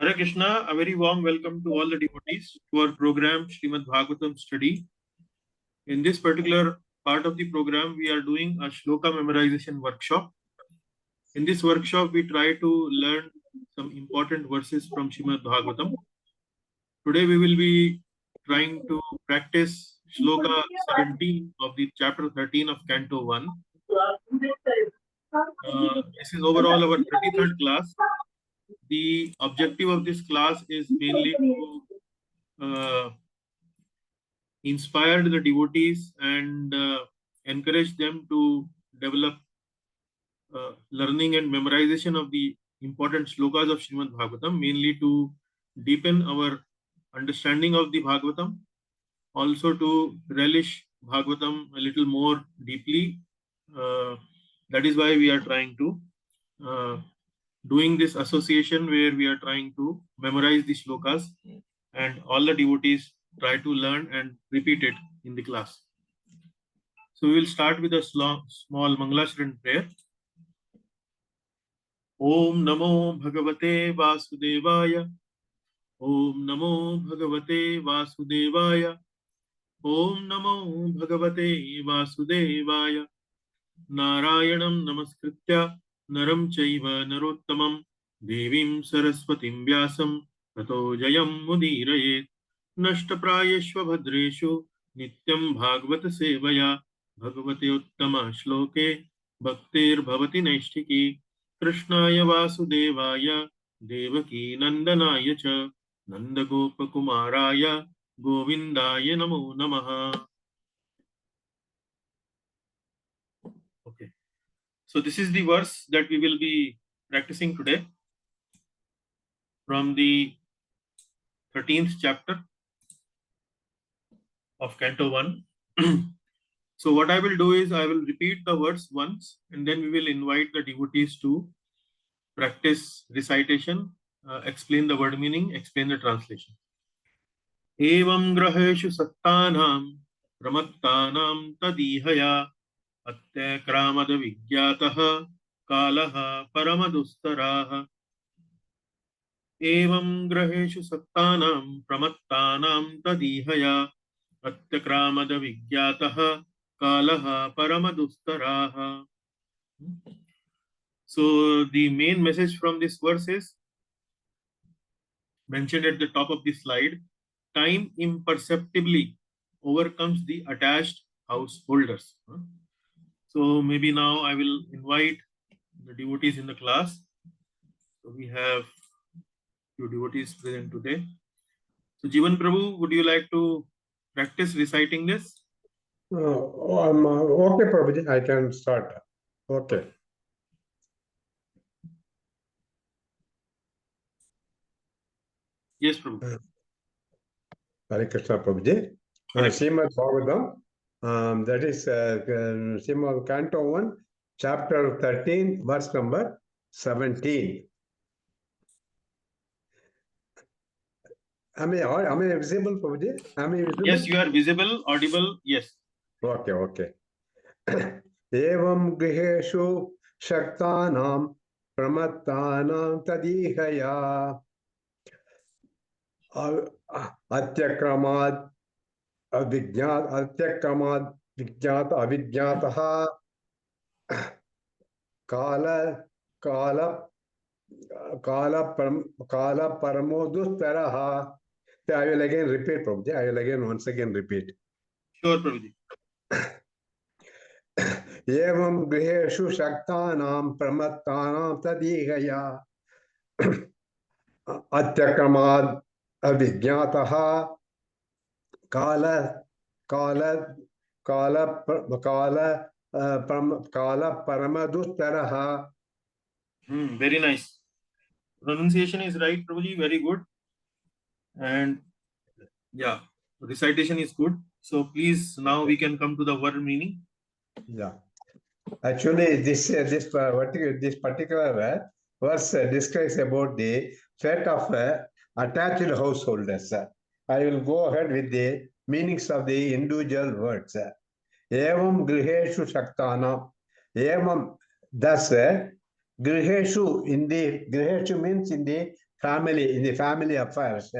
Hare Krishna, a very warm welcome to all the devotees to our program Srimad Bhagavatam study. In this particular part of the program, we are doing a Shloka memorization workshop. In this workshop, we try to learn some important verses from Srimad Bhagavatam. Today, we will be trying to practice Shloka 17 of the chapter 13 of Canto 1. This is overall our 33rd class. The objective of this class is mainly to inspire the devotees and encourage them to develop learning and memorization of the important shlokas of Srimad Bhagavatam, mainly to deepen our understanding of the Bhagavatam, also to relish Bhagavatam a little more deeply. That is why we are trying to doing this association where we are trying to memorize the shlokas and all the devotees try to learn and repeat it in the class. So we will start with a small Mangalashran prayer. Om Namo Bhagavate Vasudevaya. Om Namo Bhagavate Vasudevaya. Om Namo Bhagavate Vasudevaya. Narayanam Namaskritya Naram Chaiva Narottamam Devim Saraswatim Vyasam Tato Jayam Mudirayet Nashtaprayeshva Bhadreshu Nityam Bhagavata Sevaya Bhagavate Uttama Shloke Bhaktir Bhavati Naishtiki Krishnaya Vasudevaya Devaki Nandanaya Cha Nandagopa Kumaraya Govindaya Namo Namaha. Okay. So this is the verse that we will be practicing today from the 13th chapter of Canto 1. So what I will do is I will repeat the verse once and then we will invite the devotees to practice recitation, explain the word meaning, explain the translation. Evam graheshu sattanam pramattanam tadihaya atyakramada vigyataha kalaha paramadustaraha. Evam graheshu sattanam pramattanam tadihaya atyakramada vigyataha kalaha paramadustaraha. So the main message from this verse is mentioned at the top of the slide. Time imperceptibly overcomes the attached householders. So maybe now I will invite the devotees in the class. So we have few devotees present today. So Jivan Prabhu, would you like to practice reciting this? Okay, Prabhuji, I can start. Okay. Yes, Prabhu. Hare Krishna, Prabhuji. Srimad Bhagavatam, that is Srimad Canto 1, chapter 13, verse number 17. Am I visible, Prabhuji? Am I visible? Yes, you are visible, audible, yes. Okay, okay. Evam griheshu shaktanam pramattanam tadihaya atyakramad atyakramad vigyat avigyataha kala paramodustaraha. I will again repeat, Prabhuji. I will again once again repeat. Sure, Prabhuji. Evam griheshu shaktanam pramattanam tadihaya atyakramad avigyataha kala paramadustaraha. Very nice. Pronunciation is right, Prabhuji, very good. And yeah, recitation is good. So please, now we can come to the word meaning. Yeah. Actually, this particular verse describes about the fate of attached householders. I will go ahead with the meanings of the individual words. Evam griheshu shaktana. Evam, thus, griheshu, in the griheshu means in the family, in the family affairs,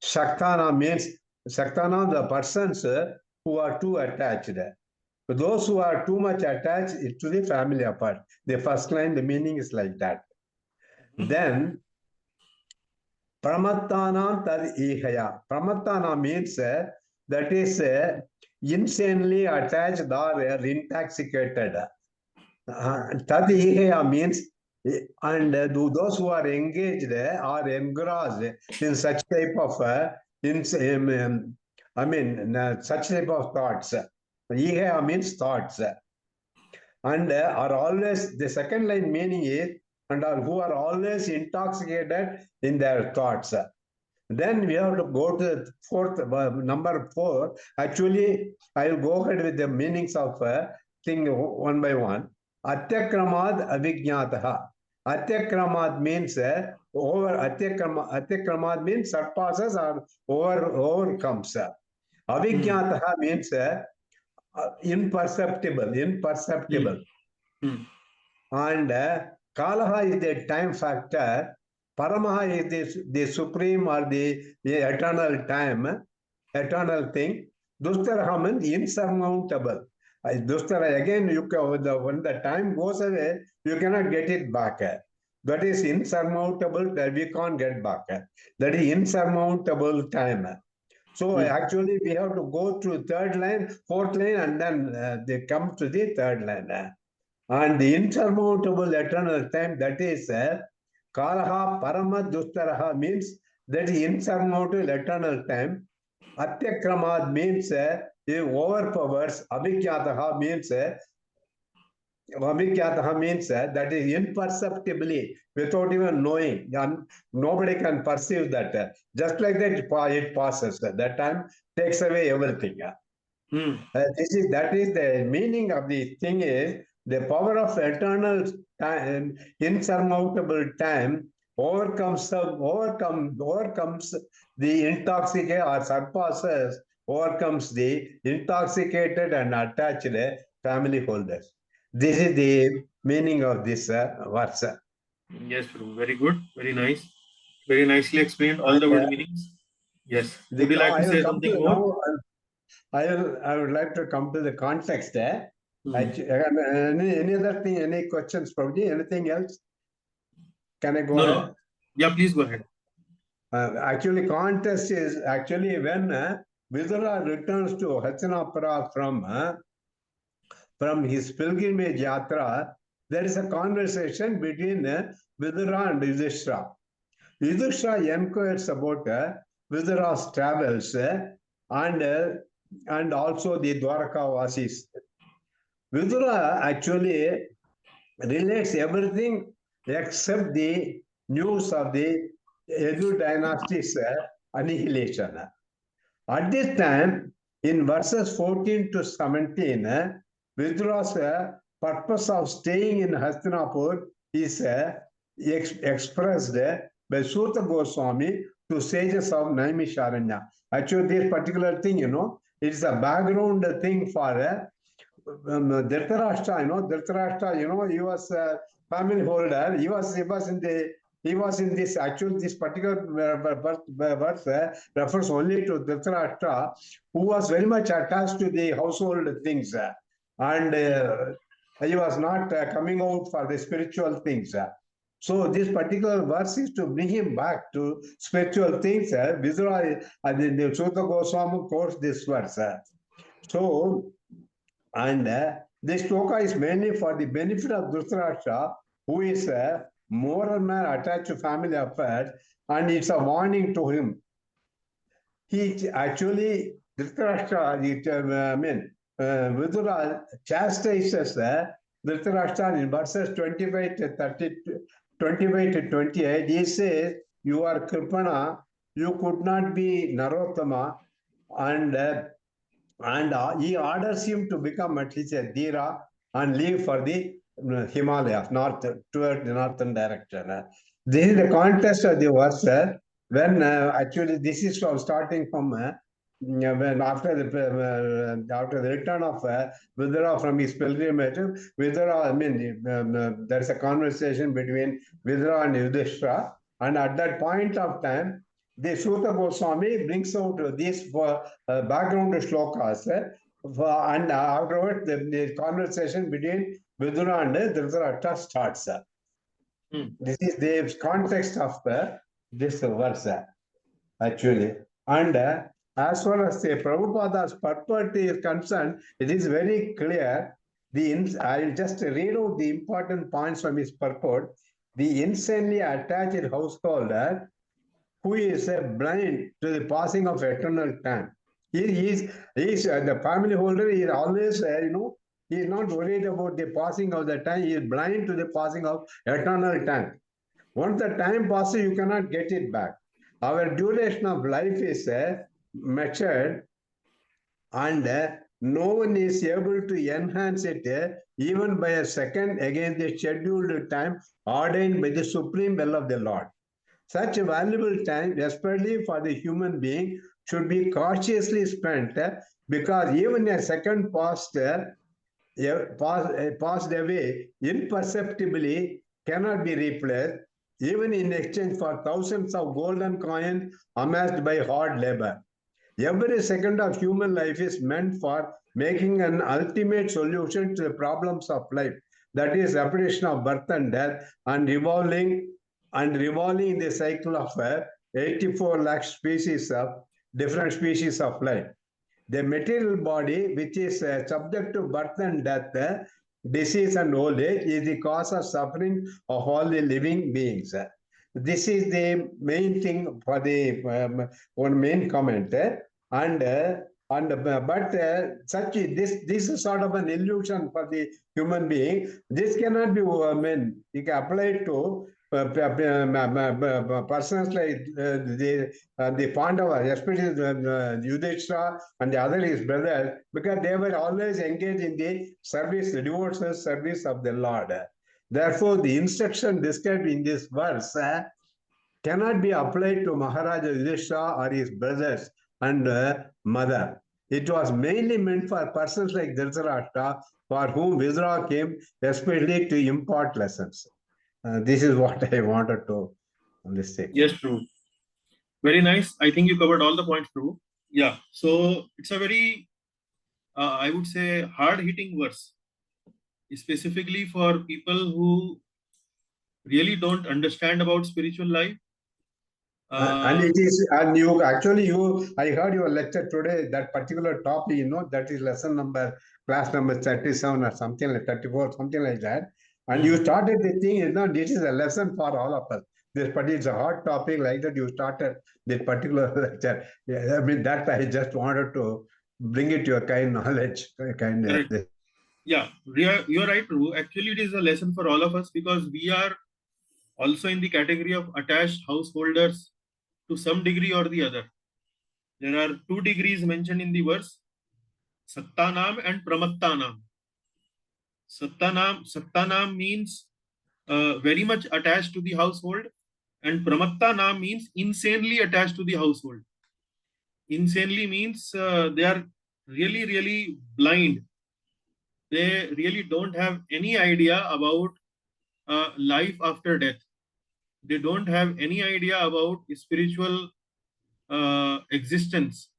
Shaktana means Shaktana, the persons who are too attached. Those who are too much attached to the family affairs. The first line, the meaning is like that. Then Pramattanam tad ihaya. Pramattana means that is insanely attached or intoxicated. Tad ihaya means and those who are engaged or engrossed in such type of such type of thoughts. Ihaya means thoughts. And are always, the second line meaning is, and are who are always intoxicated in their thoughts. Then we have to go to the fourth, number 4. Actually, I will go ahead with the meanings of thing one by one. Atyakramad avijñātaha. Atyakramad means Atyakramad means surpasses or overcomes. Avijñātaha means imperceptible. And Kalaha is the time factor. Paramaha is the supreme or the eternal time, eternal thing. Dustara means insurmountable. Dustara, again, when the time goes away, you cannot get it back. That is insurmountable, that we can't get back. That is insurmountable time. So actually, we have to go to third line, fourth line, and then they come to the third line. And the insurmountable eternal time, that is Kalaha Parama Dustaraha means that is insurmountable eternal time. Atyakramad means it overpowers. Abhikyataha means that is imperceptibly, without even knowing. Nobody can perceive that. Just like that, it passes. That time takes away everything. That is the meaning of the thing is, the power of eternal time, insurmountable time, overcomes the intoxicated or surpasses, overcomes the intoxicated and attached family holders. This is the meaning of this verse. Yes, Prabhu. Very good. Very nice. Very nicely explained all the word meanings. Yes. Would you like to say something more? I would like to come to the context. Any other thing, any questions, Prabhuji? Anything else? Can I go ahead? No. Yeah, please go ahead. Actually, context is actually when Vidura returns to Hastinapura from his pilgrimage yatra, there is a conversation between Vidura and Yudhishthira. Yudhishthira inquires about Vidura's travels and also the Dwaraka Vasis. Vidura actually relates everything except the news of the Yadu dynasty's annihilation. At this time, in verses 14 to 17, Vidura's purpose of staying in Hastinapur is expressed by Suta Goswami to sages of Naimisharanya. Actually, this particular thing, it's a background thing for Dhritarashtra. Dhritarashtra, he was a family holder. He was in this. Actually, this particular verse refers only to Dhritarashtra, who was very much attached to the household things, and he was not coming out for the spiritual things. So this particular verse is to bring him back to spiritual things. Vidura, the Suta Goswami quotes this verse. And this shloka is mainly for the benefit of Dhritarashtra, who is more and more attached to family affairs, and it's a warning to him. He actually, Dhritarashtra, Vidura chastises Dhritarashtra in verses 25 to 28. He says, "You are Kripana, you could not be Narottama," and he orders him to become at least a Dhira and leave for the Himalayas, toward the northern direction. This is the context of the verse when actually this is starting from when after the return of Vidura from his pilgrimage. Vidura, there's a conversation between Vidura and Yudhishthira. And at that point of time, the Suta Goswami brings out these background shlokas, and afterwards the conversation between Vidura and Dhritarashtra starts. This is the context of this verse, actually. And as far as the Prabhupada's purport is concerned, it is very clear. I'll just read out the important points from his purport. The insanely attached householder who is blind to the passing of eternal time. He is the family holder. He is always, he is not worried about the passing of the time. He is blind to the passing of eternal time. Once the time passes, you cannot get it back. Our duration of life is measured, and no one is able to enhance it even by a second against the scheduled time ordained by the supreme will of the Lord. Such a valuable time, especially for the human being, should be cautiously spent because even a second passed away imperceptibly cannot be replaced, even in exchange for thousands of golden coins amassed by hard labor. Every second of human life is meant for making an ultimate solution to the problems of life, that is, repetition of birth and death, and revolving the cycle of 84 lakh species of different species of life. The material body, which is subject to birth and death, disease and old age, is the cause of suffering of all the living beings. This is the main thing for the one main comment. But such this is sort of an illusion for the human being. This cannot be you can apply it to persons like the Pandavas, especially Yudhishthira and the other his brothers, because they were always engaged in the service, the devotional service of the Lord. Therefore, the instruction described in this verse cannot be applied to Maharaja Yudhishthira or his brothers and mother. It was mainly meant for persons like Dhritarashtra, for whom Vidura came especially to impart lessons. This is what I wanted to say. Yes, true. Very nice. I think you covered all the points, Prabhu. Yeah. So it's a very, I would say, hard-hitting verse, specifically for people who really don't understand about spiritual life. And it is, and you actually, I heard your lecture today, that particular topic, that is lesson number, class number 37 or something like 34, something like that. And you started the thing, this is a lesson for all of us. But it's a hot topic like that. You started this particular lecture. Yeah, I mean, that I just wanted to bring it to your kind knowledge. Yeah, you're right, Prabhu. Actually, it is a lesson for all of us because we are also in the category of attached householders to some degree or the other. There are 2 degrees mentioned in the verse, Sattanam and Pramattanam. Sattanam means very much attached to the household, and Pramattanam means insanely attached to the household. Insanely means they are really, really blind. They really don't have any idea about life after death. They don't have any idea about spiritual existence.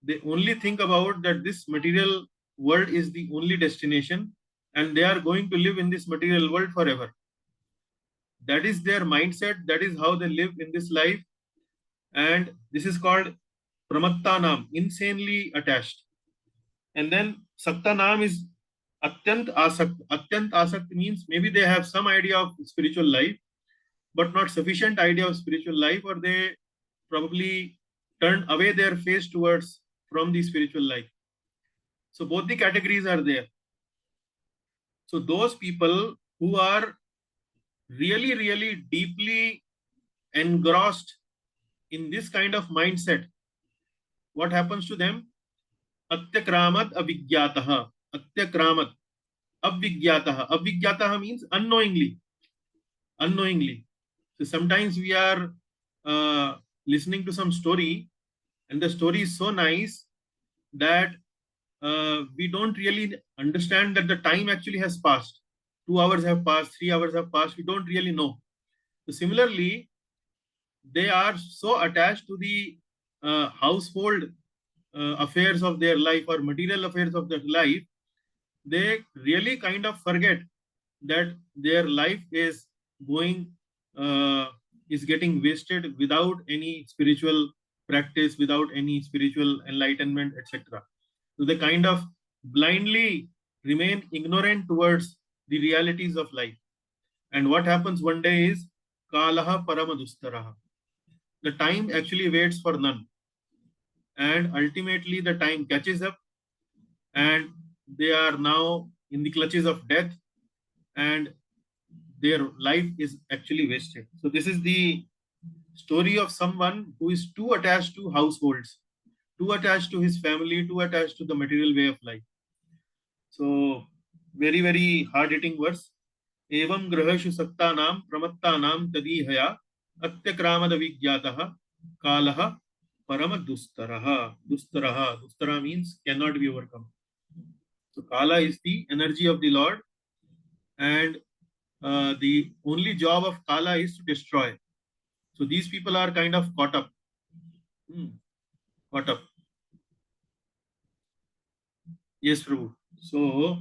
They only think about that this material world is the only destination and they are going to live in this material world forever. That is their mindset. That is how they live in this life. And this is called Pramattanam, insanely attached. And then Sattanam is Atyant Asakt. Atyant Asakt means maybe they have some idea of spiritual life, but not sufficient idea of spiritual life, or they probably turn away their face towards from the spiritual life. So both the categories are there. So those people who are really, really deeply engrossed in this kind of mindset, what happens to them? Atyakramat avigyataha. Atyakramat avigyataha. Avigyataha means unknowingly. Unknowingly. So sometimes we are listening to some story and the story is so nice that we don't really understand that the time actually has passed. 2 hours have passed, 3 hours have passed. We don't really know. So similarly, they are so attached to the household affairs of their life or material affairs of their life, they really kind of forget that their life is going is getting wasted without any spiritual practice, without any spiritual enlightenment, etc. So they kind of blindly remain ignorant towards the realities of life. And what happens one day is kalaha paramadustaraha. The time actually waits for none. And ultimately the time catches up and they are now in the clutches of death and their life is actually wasted. So this is the story of someone who is too attached to households, too attached to his family, too attached to the material way of life. So very, very hard-hitting verse. Evam grahashu saktanam pramattanam tadihaya atyakramada vigyataha kalaha paramadustaraha. Dustaraha. Dustara means cannot be overcome. So kala is the energy of the Lord, and the only job of kala is to destroy. So these people are kind of caught up. Caught up. Yes, Prabhu. So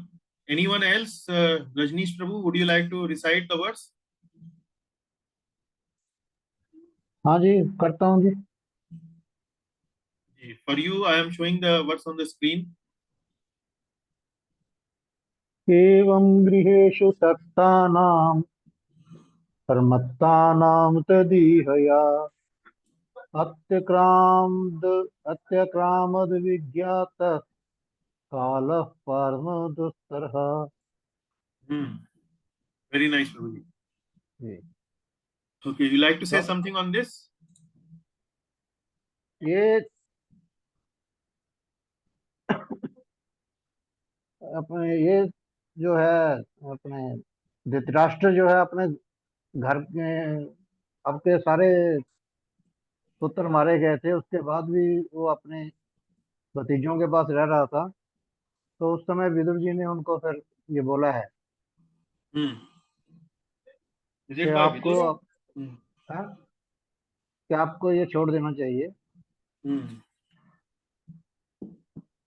anyone else, Rajneesh Prabhu, would you like to recite the verse? हाँ जी, करता हूँ जी. For you, I am showing the verse on the screen. एवं गृहेषु सक्तानां कर्मत्तानां तदीहया अत्यक्रामद् विज्ञातः कालः परमदुस्तरः. Very nice, Prabhuji. Ji. Okay, you like to say something on this? ये अपने ये जो है अपने धृतराष्ट्र जो है अपने घर में अब के सारे पुत्र मारे गए थे, उसके बाद भी वो अपने भतीजों के पास रह रहा था. तो उस समय विदुर जी ने उनको फिर ये बोला है कि आपको कि आपको ये छोड़ देना चाहिए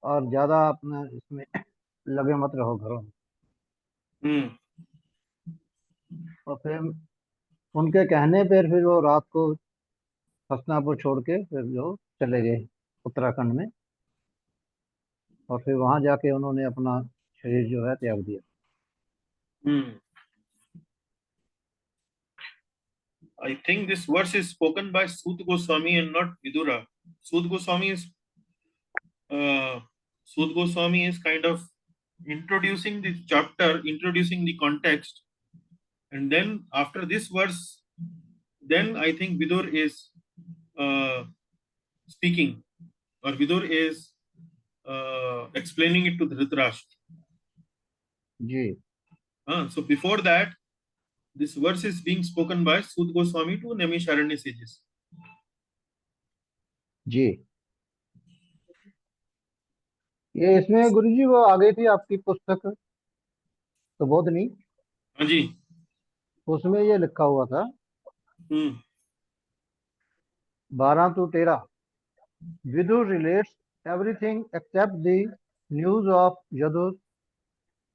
और ज्यादा अपना इसमें लगे मत रहो घरों में. और फिर उनके कहने पर फिर वो रात को हस्तिनापुर छोड़ के फिर जो चले गए उत्तराखंड में, और फिर वहां जाके उन्होंने अपना शरीर जो है त्याग दिया. I think this verse is spoken by Sut Goswami and not Vidura. Sut Goswami is kind of introducing the chapter, introducing the context, and then after this verse, then I think Vidur is speaking, or Vidur is explaining it to Dhritarashtra. So before that, this verse is being spoken by Sut Goswami to Naimisharanya sages. जी. ये इसमें गुरुजी वो आ गई थी आपकी पुस्तक तो बोध नहीं. हाँ जी. उसमें ये लिखा हुआ था 12-13. Vidur relates everything except the news of Yadur's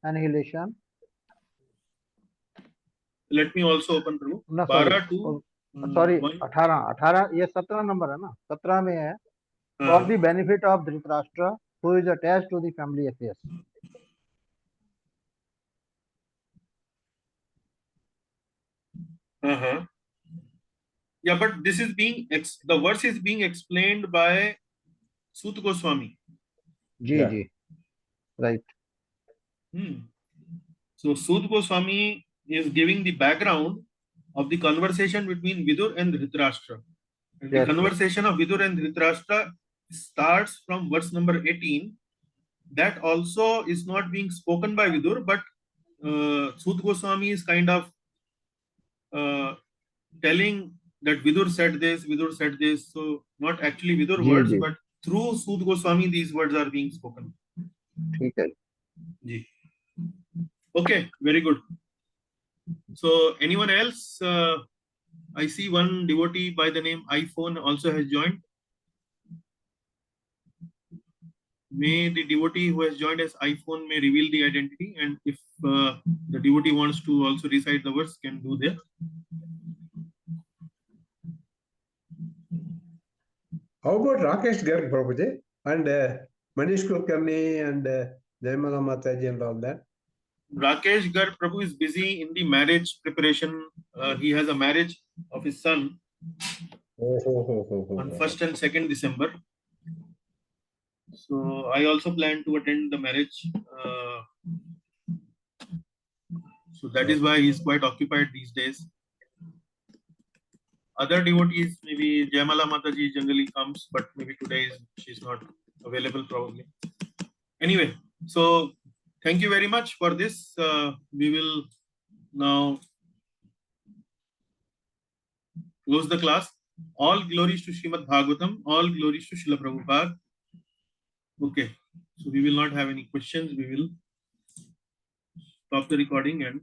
annihilation. Let me also open Prabhu. 12 to sorry 18 ये 17 नंबर है ना, 17 में है. For the benefit of Dhritarashtra, who is attached to the family affairs. Yeah, but this is being the verse is being explained by Sut Goswami. Ji. Right. So Sut Goswami is giving the background of the conversation between Vidur and Dhritarashtra. And the conversation of Vidur and Dhritarashtra starts from verse number 18. That also is not being spoken by Vidur, but Sut Goswami is kind of telling that Vidur said this, so not actually Vidur words, but through Sut Goswami these words are being spoken. Okay. Okay, very good. So anyone else I see one devotee by the name iPhone also has joined. May the devotee who has joined as iPhone may reveal the identity, and if the devotee wants to also recite the verse, can do that. How about Rakesh Garg Prabhuji and Manish Kulkarni and Jaimala Mataji and all that? Rakesh Garg Prabhu is busy in the marriage preparation. He has a marriage of his son on 1st and 2nd December. So I also plan to attend the marriage. So that is why he is quite occupied these days. Other devotees, maybe Jaimala Mataji generally comes, but maybe today she's not available probably. Anyway, so thank you very much for this. We will now close the class. All glories to Srimad Bhagavatam. All glories to Srila Prabhupada. Okay, so we will not have any questions. We will stop the recording and